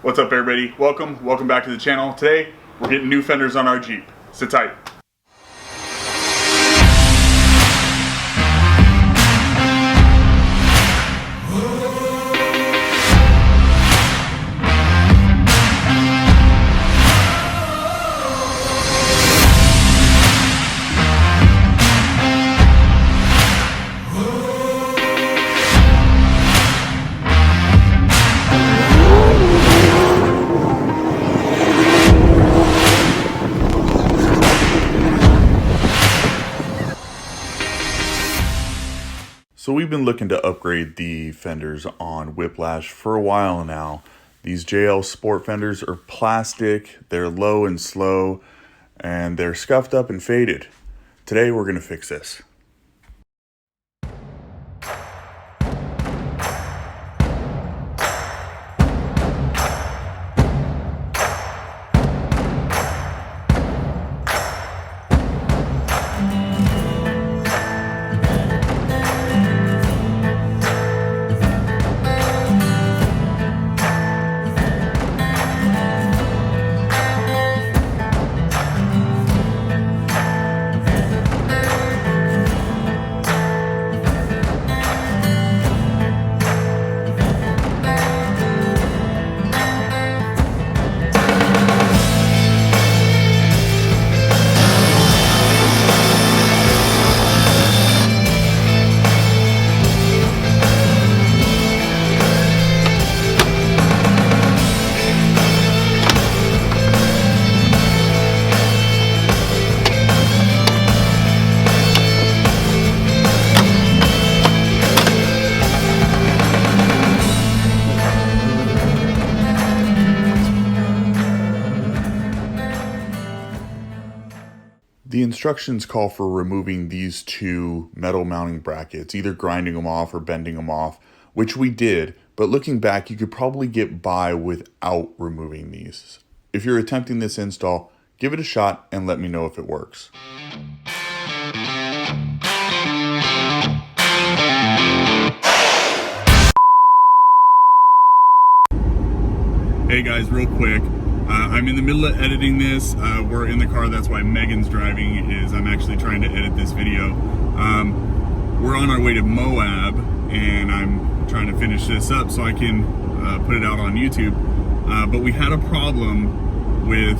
What's up everybody? Welcome back to the channel. Today, we're getting new fenders on our Jeep. Sit tight. So we've been looking to upgrade the fenders on Whiplash for a while now. These JL Sport fenders are plastic, they're low and slow, and they're scuffed up and faded. Today we're going to fix this. The instructions call for removing these two metal mounting brackets, either grinding them off or bending them off, which we did, but looking back, you could probably get by without removing these. If you're attempting this install, give it a shot and let me know if it works. Hey guys, real quick. I'm in the middle of editing this. We're in the car, that's why Megan's driving. I'm actually trying to edit this video. We're on our way to Moab, and I'm trying to finish this up so I can put it out on YouTube. But we had a problem with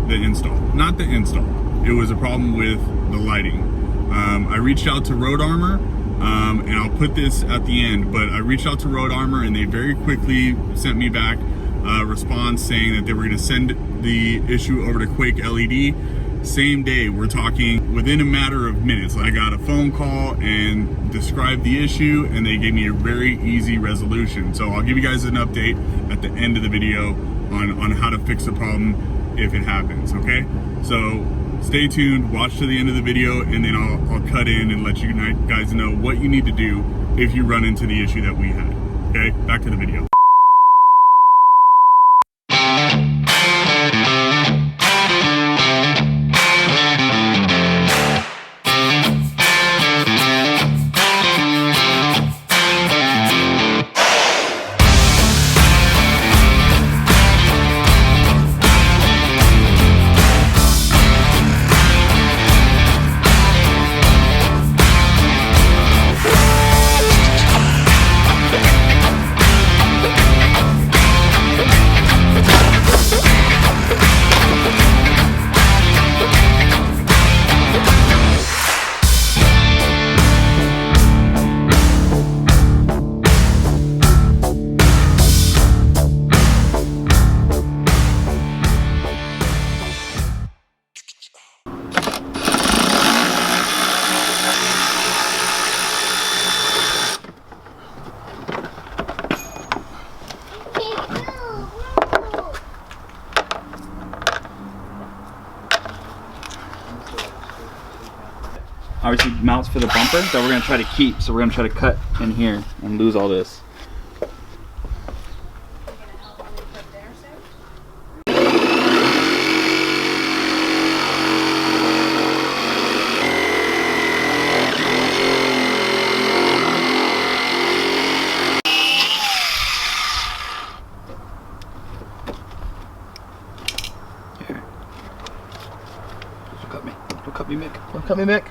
the install. Not the install, it was a problem with the lighting. I reached out to Road Armor, and I'll put this at the end, but I reached out to Road Armor and they very quickly sent me back response saying that they were going to send the issue over to Quake LED same day. We're talking within a matter of minutes. I got a phone call and described the issue, and they gave me a very easy resolution. So I'll give you guys an update at the end of the video on how to fix the problem if it happens, okay? So stay tuned, watch to the end of the video, and then I'll cut in and let you guys know what you need to do if you run into the issue that we had. Okay, back to the video. Obviously mounts for the bumper that we're going to try to keep, so we're going to try to cut in here and lose all this. Don't cut me, Mick. Don't cut me, Mick.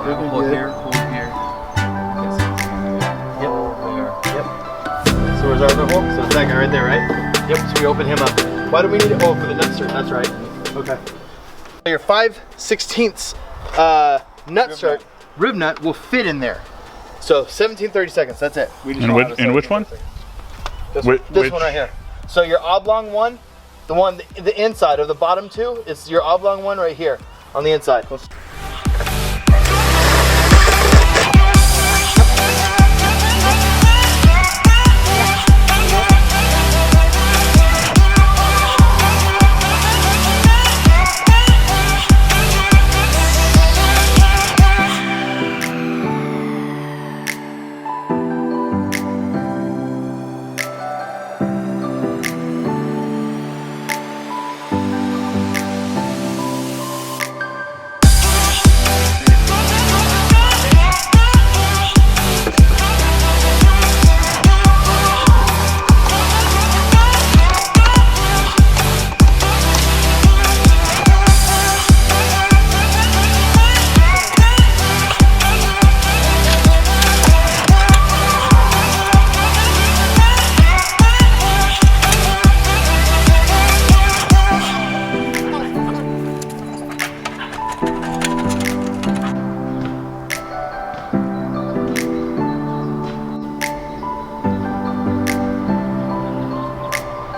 Hold here, hold here. Yep. Yep. So where's our other hole? So it's that guy right there, right? Yep. So we open him up. Why do we need it? Oh, for the nut cert. That's right. Okay. Your 5/16 nut cert, rib nut will fit in there. So 17-30 seconds. That's it. We just And which one? This Which one right here. So your oblong one, the inside of the bottom two, is your oblong one right here on the inside.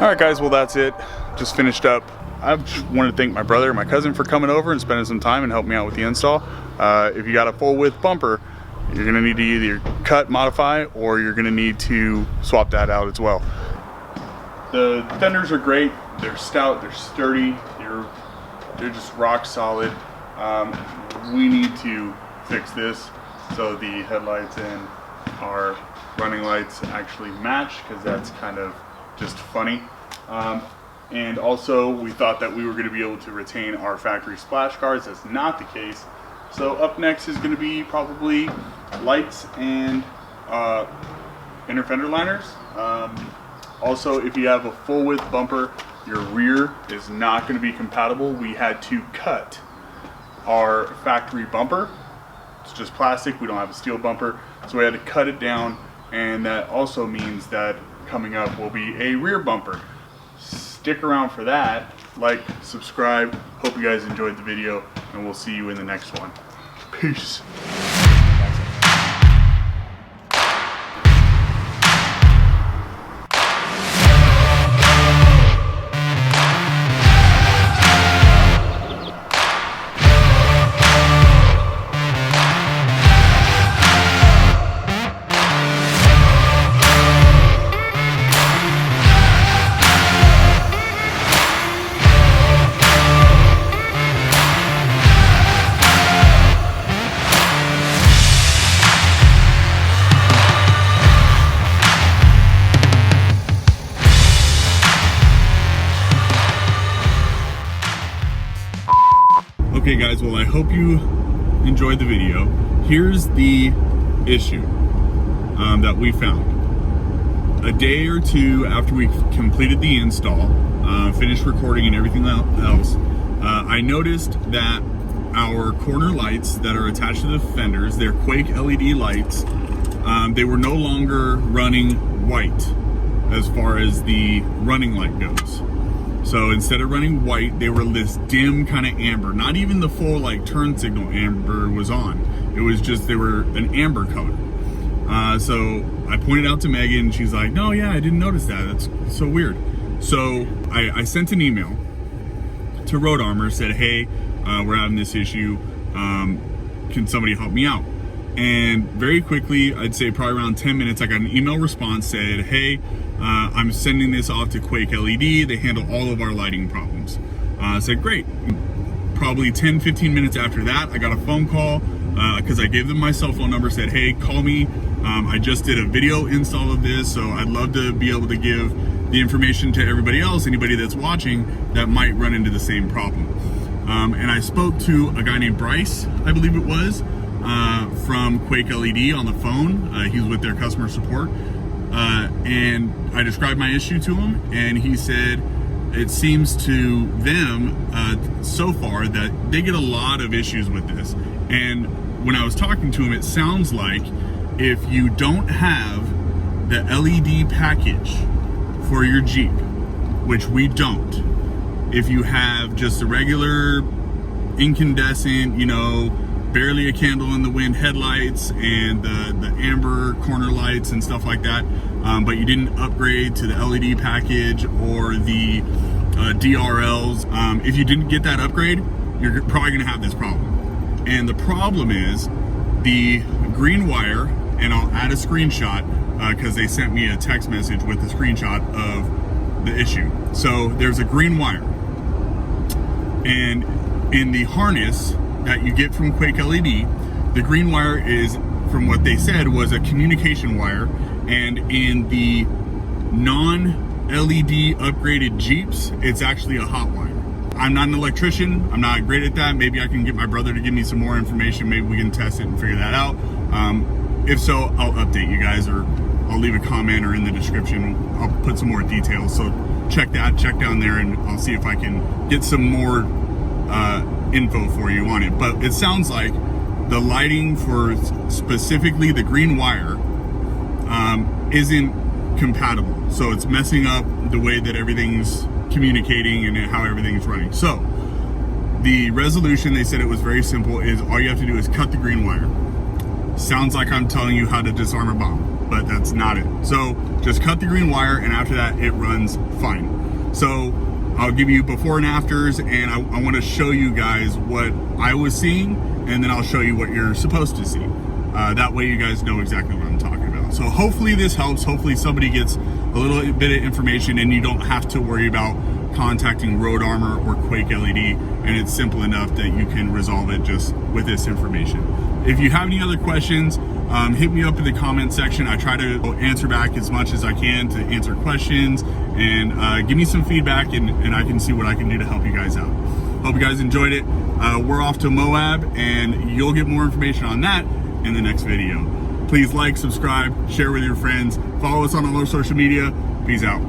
All right, guys, well, that's it. Just finished up. I just wanted to thank my brother and my cousin for coming over and spending some time and helping me out with the install. If you got a full width bumper, you're gonna need to either cut, modify, or you're gonna need to swap that out as well. The fenders are great. They're stout, they're sturdy, they're just rock solid. We need to fix this so the headlights and our running lights actually match, because that's kind of just funny. And also we thought that we were going to be able to retain our factory splash guards. That's not the case. So up next is going to be probably lights and inner fender liners. Also, if you have a full width bumper, your rear is not going to be compatible. We had to cut our factory bumper. It's just plastic, we don't have a steel bumper, so we had to cut it down, and that also means that coming up will be a rear bumper. Stick around for that. Like, subscribe. Hope you guys enjoyed the video, and we'll see you in the next one. Peace. Okay guys, well, I hope you enjoyed the video. Here's the issue that we found. A day or two after we completed the install, finished recording and everything else, I noticed that our corner lights that are attached to the fenders, they're Quake LED lights, they were no longer running white as far as the running light goes. So instead of running white, they were this dim kind of amber. Not even the full like turn signal amber was on. It was just, they were an amber color. So I pointed out to Megan, she's like, no, yeah, I didn't notice that. That's so weird. So I sent an email to Road Armor, said, hey, we're having this issue. Can somebody help me out? And very quickly, I'd say probably around 10 minutes, I got an email response, said, hey, I'm sending this off to Quake LED. They handle all of our lighting problems. I said, great. Probably 10-15 minutes after that, I got a phone call because I gave them my cell phone number, said, hey, call me. I just did a video install of this, so I'd love to be able to give the information to everybody else, anybody that's watching that might run into the same problem. And I spoke to a guy named Bryce, I believe it was, from Quake LED on the phone. He was with their customer support. And I described my issue to him, and he said it seems to them so far that they get a lot of issues with this. And when I was talking to him, it sounds like if you don't have the LED package for your Jeep, which we don't, if you have just a regular incandescent, you know, barely a candle in the wind headlights and the amber corner lights and stuff like that, but you didn't upgrade to the LED package or the DRLs, if you didn't get that upgrade, you're probably gonna have this problem. And the problem is the green wire, and I'll add a screenshot because they sent me a text message with a screenshot of the issue. So there's a green wire, and in the harness that you get from Quake LED, the green wire is, from what they said, was a communication wire, and in the non-LED upgraded Jeeps, it's actually a hot wire. I'm not an electrician, I'm not great at that. Maybe I can get my brother to give me some more information, maybe we can test it and figure that out. If so, I'll update you guys, or I'll leave a comment, or in the description I'll put some more details. So check down there, and I'll see if I can get some more info for you on it. But it sounds like the lighting for specifically the green wire isn't compatible, so it's messing up the way that everything's communicating and how everything's running. So the resolution, they said it was very simple, is all you have to do is cut the green wire. Sounds like I'm telling you how to disarm a bomb, but that's not it. So just cut the green wire, and after that it runs fine. So I'll give you before and afters, and I want to show you guys what I was seeing, and then I'll show you what you're supposed to see. That way you guys know exactly what I'm talking about. So hopefully this helps. Hopefully somebody gets a little bit of information, and you don't have to worry about contacting Road Armor or Quake LED, and it's simple enough that you can resolve it just with this information. If you have any other questions, hit me up in the comment section. I try to answer back as much as I can to answer questions, and give me some feedback, and I can see what I can do to help you guys out. Hope you guys enjoyed it. We're off to Moab, and you'll get more information on that in the next video. Please like, subscribe, share with your friends, follow us on all our social media. Peace out.